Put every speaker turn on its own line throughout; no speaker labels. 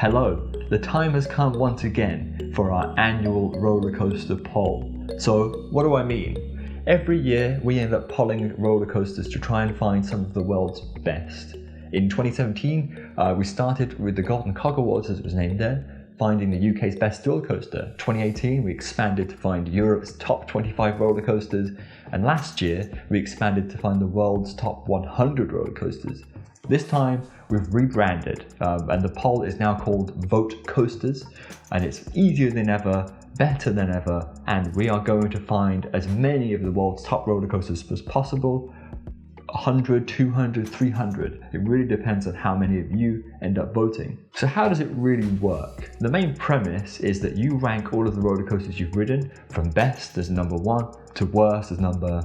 Hello, the time has come once again for our annual roller coaster poll. So, what do I mean? Every year we end up polling roller coasters to try and find some of the world's best. In 2017, we started with the Golden Cock Awards, as it was named there, finding the UK's best roller coaster. 2018, we expanded to find Europe's top 25 roller coasters, and last year we expanded to find the world's top 100 roller coasters. This time we've rebranded, and the poll is now called Vote Coasters, and it's easier than ever, better than ever, and we are going to find as many of the world's top roller coasters as possible. 100, 200, 300. It really depends on how many of you end up voting. So how does it really work? The main premise is that you rank all of the roller coasters you've ridden from best as number 1 to worst as number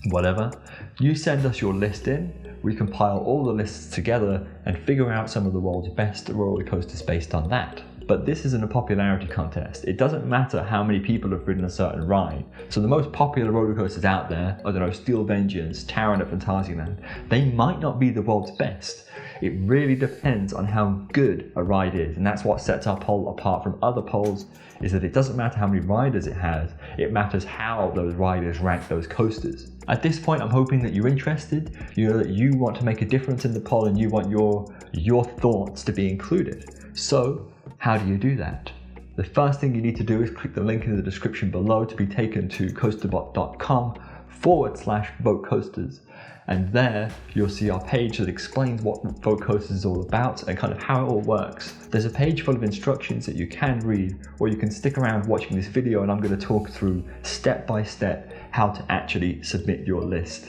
whatever. You send us your list in, we compile all the lists together and figure out some of the world's best roller coasters based on that. But this isn't a popularity contest. It doesn't matter how many people have ridden a certain ride. So the most popular roller coasters out there, I don't know, Steel Vengeance, Taron at Fantasyland, they might not be the world's best. It really depends on how good a ride is, and that's what sets our poll apart from other polls, is that it doesn't matter how many riders it has, it matters how those riders rank those coasters. At this point, I'm hoping that you're interested, you know that you want to make a difference in the poll and you want your thoughts to be included. So, how do you do that? The first thing you need to do is click the link in the description below to be taken to coasterbot.com/vote coasters. And there you'll see our page that explains what Vote Coasters is all about and kind of how it all works. There's a page full of instructions that you can read, or you can stick around watching this video and I'm going to talk through step by step how to actually submit your list.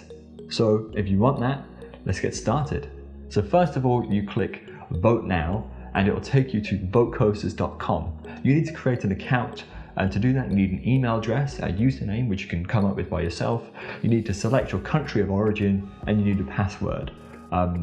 So if you want that, let's get started. So first of all, you click Vote Now and it will take you to votecoasters.com. You need to create an account, and to do that you need an email address, a username which you can come up with by yourself. You need to select your country of origin and you need a password.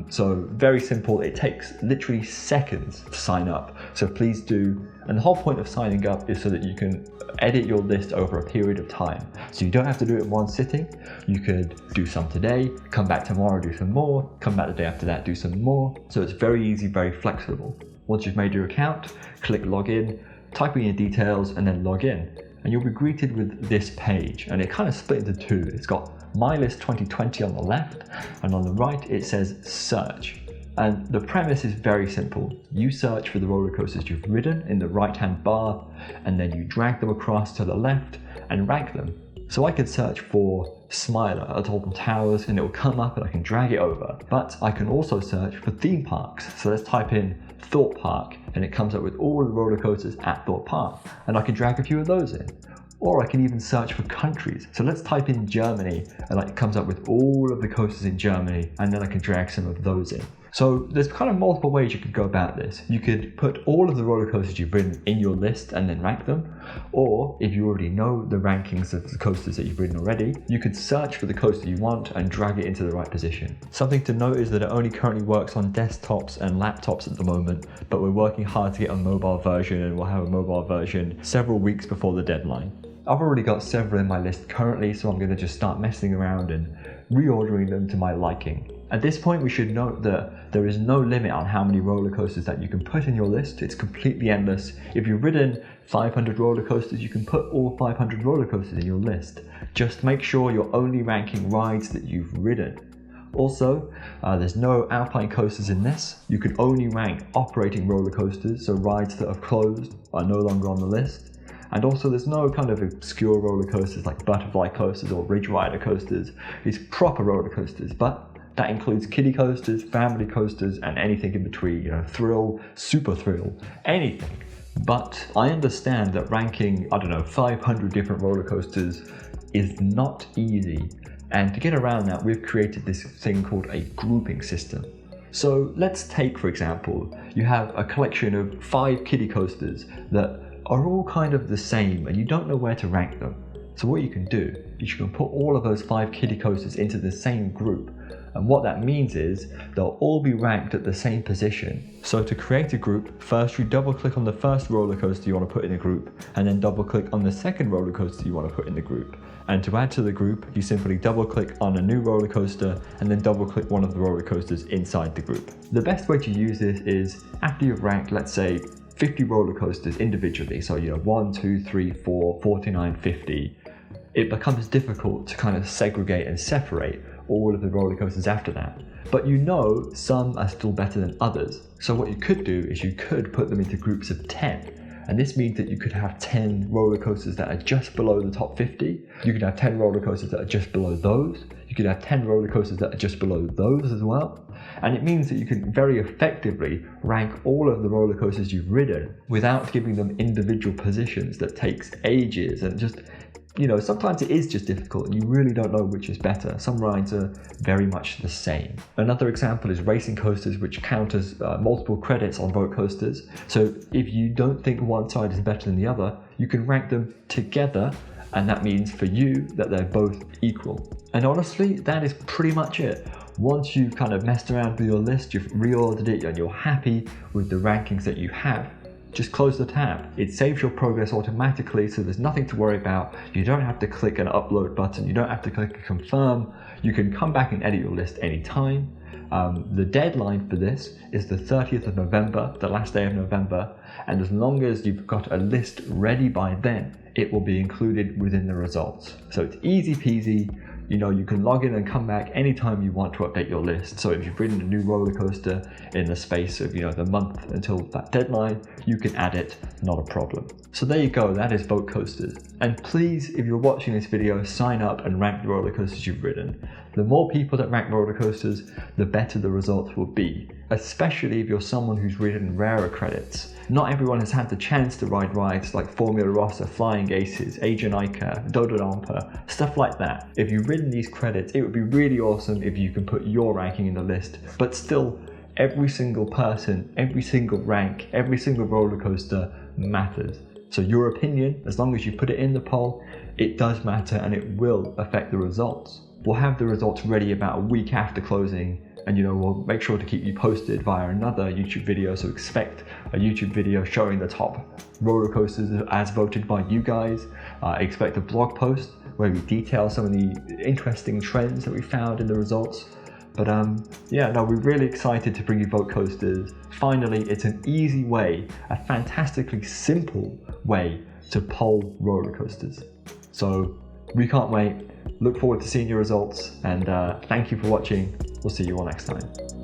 So very simple, it takes literally seconds to sign up, so please do. And the whole point of signing up is so that you can edit your list over a period of time. So you don't have to do it in one sitting. You could do some today, come back tomorrow, do some more, come back the day after that, do some more. So it's very easy, very flexible. Once you've made your account, click login, type in your details and then log in. And you'll be greeted with this page, and it kind of split into two. It's got My List 2020 on the left, and on the right it says Search. And the premise is very simple. You search for the roller coasters you've ridden in the right hand bar, and then you drag them across to the left and rank them. So I could search for Smiler at Alton Towers and it will come up and I can drag it over. But I can also search for theme parks. So let's type in Thorpe Park and it comes up with all of the roller coasters at Thorpe Park, and I can drag a few of those in. Or I can even search for countries. So let's type in Germany and it comes up with all of the coasters in Germany, and then I can drag some of those in. So there's kind of multiple ways you could go about this. You could put all of the roller coasters you've ridden in your list and then rank them. Or if you already know the rankings of the coasters that you've ridden already, you could search for the coaster you want and drag it into the right position. Something to note is that it only currently works on desktops and laptops at the moment, but we're working hard to get a mobile version, and we'll have a mobile version several weeks before the deadline. I've already got several in my list currently, so I'm going to just start messing around and reordering them to my liking. At this point, we should note that there is no limit on how many roller coasters that you can put in your list. It's completely endless. If you've ridden 500 roller coasters, you can put all 500 roller coasters in your list. Just make sure you're only ranking rides that you've ridden. Also, there's no alpine coasters in this. You can only rank operating roller coasters, so rides that have closed are no longer on the list. And also there's no kind of obscure roller coasters like butterfly coasters or ridge rider coasters. It's proper roller coasters, but that includes kiddie coasters, family coasters, and anything in between, you know, thrill, super thrill, anything. But I understand that ranking, 500 different roller coasters is not easy. And to get around that, we've created this thing called a grouping system. So let's take, for example, you have a collection of 5 kiddie coasters that are all kind of the same and you don't know where to rank them. So what you can do is you can put all of those 5 kiddie coasters into the same group. And what that means is they'll all be ranked at the same position. So to create a group, first you double click on the first roller coaster you want to put in the group, and then double click on the second roller coaster you want to put in the group. And to add to the group, you simply double click on a new roller coaster and then double click one of the roller coasters inside the group. The best way to use this is after you've ranked, let's say, 50 roller coasters individually, so 1, 2, 3, 4, 49, 50, it becomes difficult to kind of segregate and separate all of the roller coasters after that. But some are still better than others. So what you could do is you could put them into groups of 10. And this means that you could have 10 roller coasters that are just below the top 50. You could have 10 roller coasters that are just below those. You could have 10 roller coasters that are just below those as well. And it means that you can very effectively rank all of the roller coasters you've ridden without giving them individual positions that takes ages and just, sometimes it is just difficult and you really don't know which is better. Some rides are very much the same. Another example is racing coasters, which count as multiple credits on vote coasters. So if you don't think one side is better than the other, you can rank them together, and that means for you that they're both equal. And honestly, that is pretty much it. Once you've kind of messed around with your list, you've reordered it and you're happy with the rankings that you have, just close the tab. It saves your progress automatically, so there's nothing to worry about. You don't have to click an upload button. You don't have to click a confirm. You can come back and edit your list anytime. The deadline for this is the 30th of November, the last day of November. And as long as you've got a list ready by then, it will be included within the results. So it's easy peasy. You can log in and come back anytime you want to update your list. So if you've ridden a new roller coaster in the space of the month until that deadline, you can add it, not a problem. So there you go, that is vote coasters. And please, if you're watching this video, sign up and rank the roller coasters you've ridden. The more people that rank roller coasters, the better the results will be, especially if you're someone who's ridden rarer credits. Not everyone has had the chance to ride rides like Formula Rossa, Flying Aces, Ajanica, Dododampa, stuff like that. If you've ridden these credits, it would be really awesome if you can put your ranking in the list, but still, every single person, every single rank, every single roller coaster matters. So your opinion, as long as you put it in the poll, it does matter and it will affect the results. We'll have the results ready about a week after closing, and we'll make sure to keep you posted via another YouTube video. So expect a YouTube video showing the top roller coasters as voted by you guys. Expect a blog post where we detail some of the interesting trends that we found in the results. But we're really excited to bring you vote coasters. Finally, it's an easy way, a fantastically simple way to poll roller coasters. So we can't wait. Look forward to seeing your results, and thank you for watching. We'll see you all next time.